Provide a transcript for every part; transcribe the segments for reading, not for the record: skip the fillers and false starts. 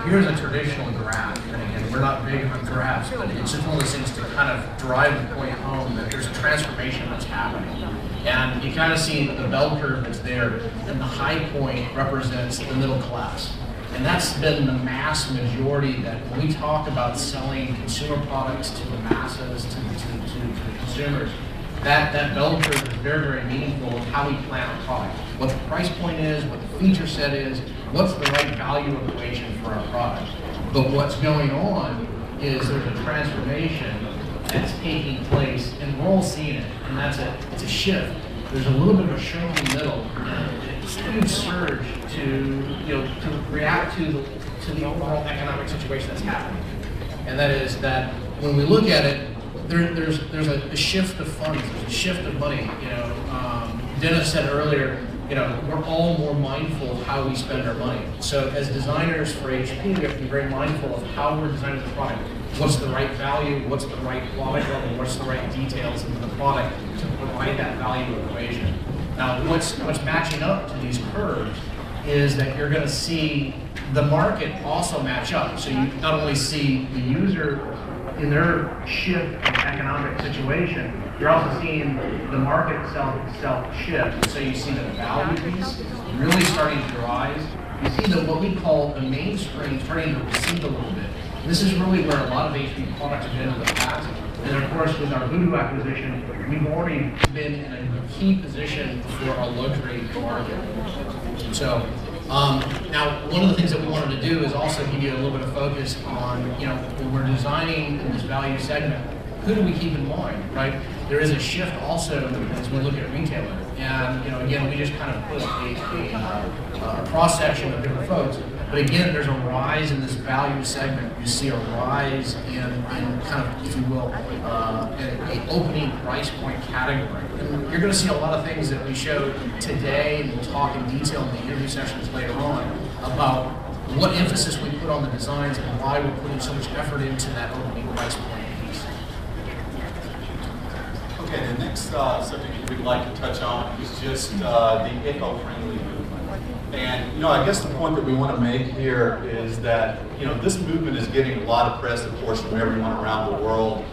here's a traditional graph, and again, we're not big on graphs, but it's just one of those things to kind of drive the point home that there's a transformation that's happening. And you kind of see the bell curve that's there, and the high point represents the middle class. And that's been the mass majority that when we talk about selling consumer products to the masses, to the consumers, that bell curve is very, very meaningful of how we plan our product. What the price point is, what the feature set is, what's the right value equation for our product. But what's going on is there's a transformation that's taking place, and we're all seeing it, and it's a shift. There's a little bit of a shrinking middle, and it's a huge surge to react to the overall economic situation that's happening. And that is that when we look at it, there's a shift of funds, there's a shift of money. Dennis said earlier, we're all more mindful of how we spend our money. So as designers for HP, we have to be very mindful of how we're designing the product. What's the right value? What's the right quality level? What's the right details into the product to provide that value equation? Now, what's matching up to these curves is that you're going to see the market also match up. So you not only see the user in their shift in economic situation, you're also seeing the market itself shift. So you see the value piece really starting to rise. You see what we call the mainstream starting to recede a little bit. This is really where a lot of HP products have been in the past. And of course, with our Voodoo acquisition, we've already been in a key position for our luxury market. So now, one of the things that we wanted to do is also give you a little bit of focus on, when we're designing in this value segment, who do we keep in mind, right? There is a shift also as we look at retailer. And, again, we just kind of put a cross-section of different folks. But again, there's a rise in this value segment. You see a rise in kind of, if you will, an opening price point category. And you're going to see a lot of things that we showed today, and we'll talk in detail in the interview sessions later on about what emphasis we put on the designs and why we're putting so much effort into that opening price point piece. Okay, the next subject we'd like to touch on is just the eco-friendly movement. And, I guess the point that we want to make here is that, this movement is getting a lot of press, of course, from everyone around the world,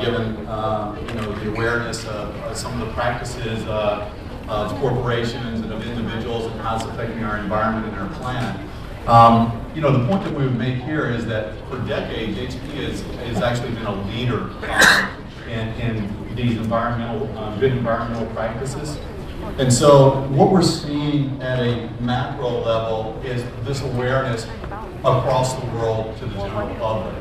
given, the awareness of some of the practices of corporations and of individuals and how it's affecting our environment and our planet. The point that we would make here is that for decades, HP has actually been a leader in these good environmental practices. And so what we're seeing at a macro level is this awareness across the world to the general public.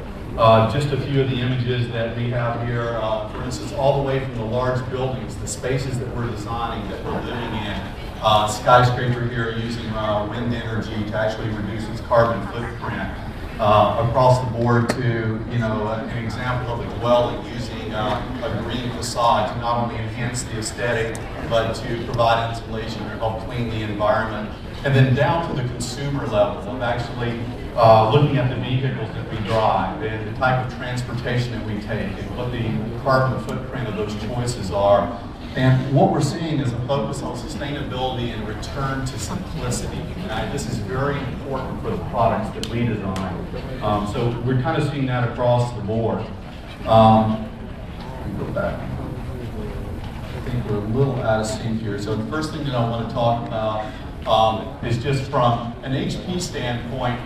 Just a few of the images that we have here, for instance, all the way from the large buildings, the spaces that we're designing, that we're living in. Skyscraper here using wind energy to actually reduce its carbon footprint. Across the board to, an example of a dwelling using a green facade to not only enhance the aesthetic, but to provide insulation or help clean the environment. And then down to the consumer level of actually looking at the vehicles that we drive and the type of transportation that we take and what the carbon footprint of those choices are. And what we're seeing is a focus on sustainability and return to simplicity. And this is very important for the products that we design. So we're kind of seeing that across the board. Go back. I think we're a little out of sync here. So the first thing that I want to talk about is just from an HP standpoint,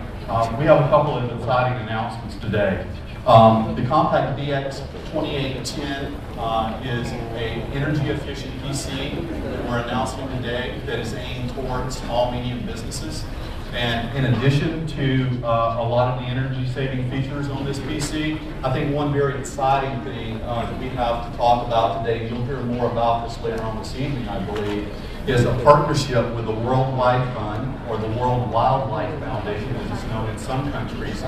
we have a couple of exciting announcements today. The Compaq DX 2810 is an energy efficient PC that we're announcing today that is aimed towards small, medium businesses. And in addition to a lot of the energy saving features on this PC, I think one very exciting thing that we have to talk about today, and you'll hear more about this later on this evening, I believe, is a partnership with the World Wide Fund, or the World Wildlife Foundation, as it's known in some countries,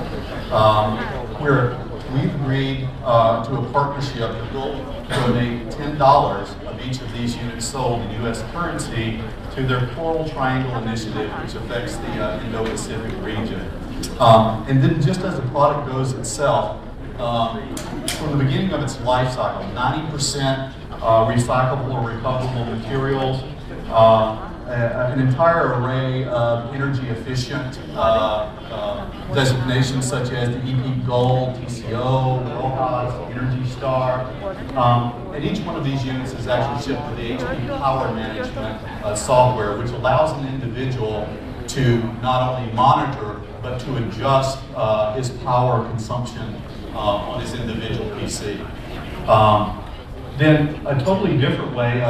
where we've agreed to a partnership that will donate $10 of each of these units sold in U.S. currency to their Coral Triangle Initiative, which affects the Indo-Pacific region. And then just as the product goes itself, from the beginning of its life cycle, 90% recyclable or recoverable materials, an entire array of energy efficient designations such as the EP Gold, TCO, RoHS, Energy Star. And each one of these units is actually shipped with the HP Power Management software, which allows an individual to not only monitor, but to adjust his power consumption on his individual PC. Then a totally different way,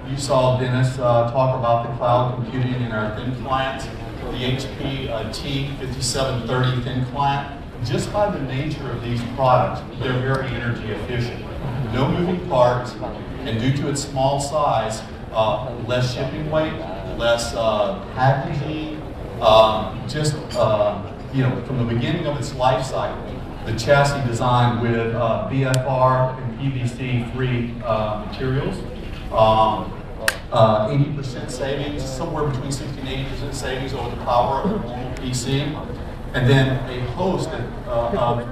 you saw Dennis talk about the cloud computing in our thin clients, the HP T5730 thin client. Just by the nature of these products, they're very energy efficient. No moving parts, and due to its small size, less shipping weight, less packaging, from the beginning of its life cycle, the chassis designed with BFR and PVC-free materials. 80% savings, somewhere between 60 and 80% savings over the power of a normal PC. And then a host of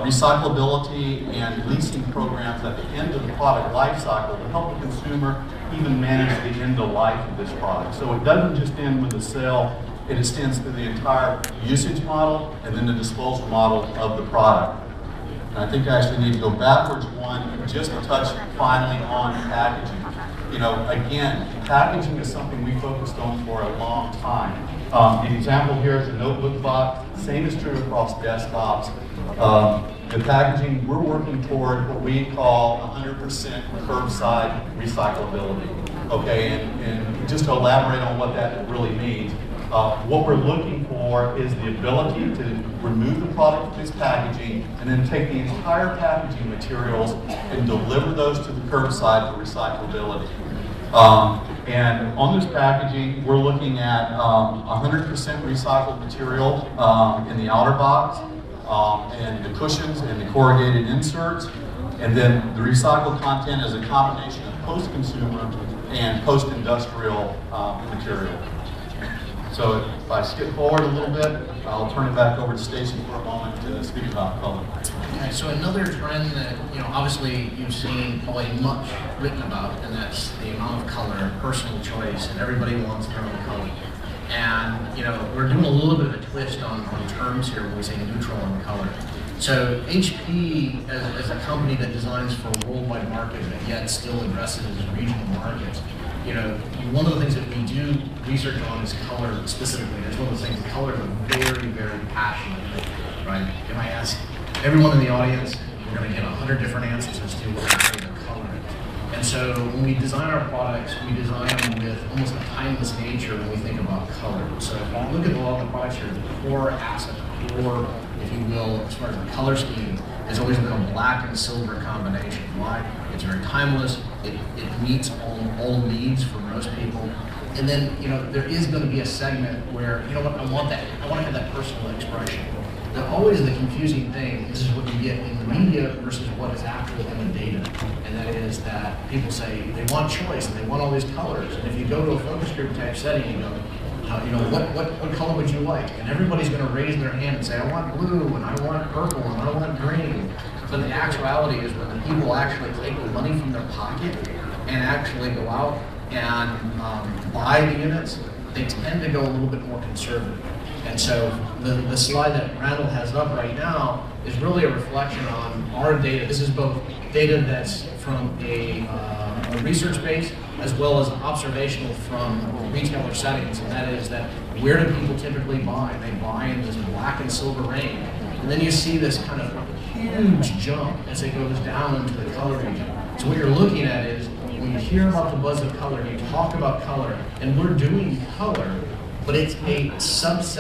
recyclability and leasing programs at the end of the product life cycle to help the consumer even manage the end of life of this product. So it doesn't just end with the sale, it extends through the entire usage model and then the disposal model of the product. And I think I actually need to go backwards one, just to touch finally on packaging. Again, packaging is something we focused on for a long time. The example here is a notebook box. Same is true across desktops. The packaging, we're working toward what we call 100% curbside recyclability. Okay, and just to elaborate on what that really means, what we're looking for is the ability to remove the product from its packaging and then take the entire packaging materials and deliver those to the curbside for recyclability. And on this packaging, we're looking at 100% recycled material in the outer box, and the cushions and the corrugated inserts. And then the recycled content is a combination of post-consumer and post-industrial material. So if I skip forward a little bit, I'll turn it back over to Stacy for a moment to speak about color. Okay, so another trend that, obviously you've seen probably much written about, and that's the amount of color, personal choice, and everybody wants their own color. And, we're doing a little bit of a twist on terms here when we say neutral and color. So HP, as a company that designs for a worldwide market, but yet still addresses regional markets, one of the things that we do research on is color specifically. That's one of the things, color is a very, very passionate thing, right? If I ask everyone in the audience, we're going to get 100 different answers as to what the color is. And so when we design our products, we design them with almost a timeless nature when we think about color. So if you look at a lot of the products here, the core asset, the core, if you will, as far as the color scheme, has always been a black and silver combination. Why? It's very timeless. It meets all needs for most people. And then, there is going to be a segment where, I want to have that personal expression. Now, always the confusing thing, this is what you get in the media versus what is actual in the data. And that is that people say they want choice and they want all these colors. And if you go to a focus group type setting, you go, what color would you like? And everybody's going to raise their hand and say, I want blue, and I want purple, and I want green. But the actuality is when the people actually take the money from their pocket and actually go out and buy the units, they tend to go a little bit more conservative. And so the slide that Randall has up right now is really a reflection on our data. This is both data that's from a research base as well as observational from retailer settings, and that is that where do people typically buy? They buy in this black and silver range. And then you see this kind of huge jump as it goes down into the color region. So what you're looking at is when you hear about the buzz of color, you talk about color, and we're doing color, but it's a subset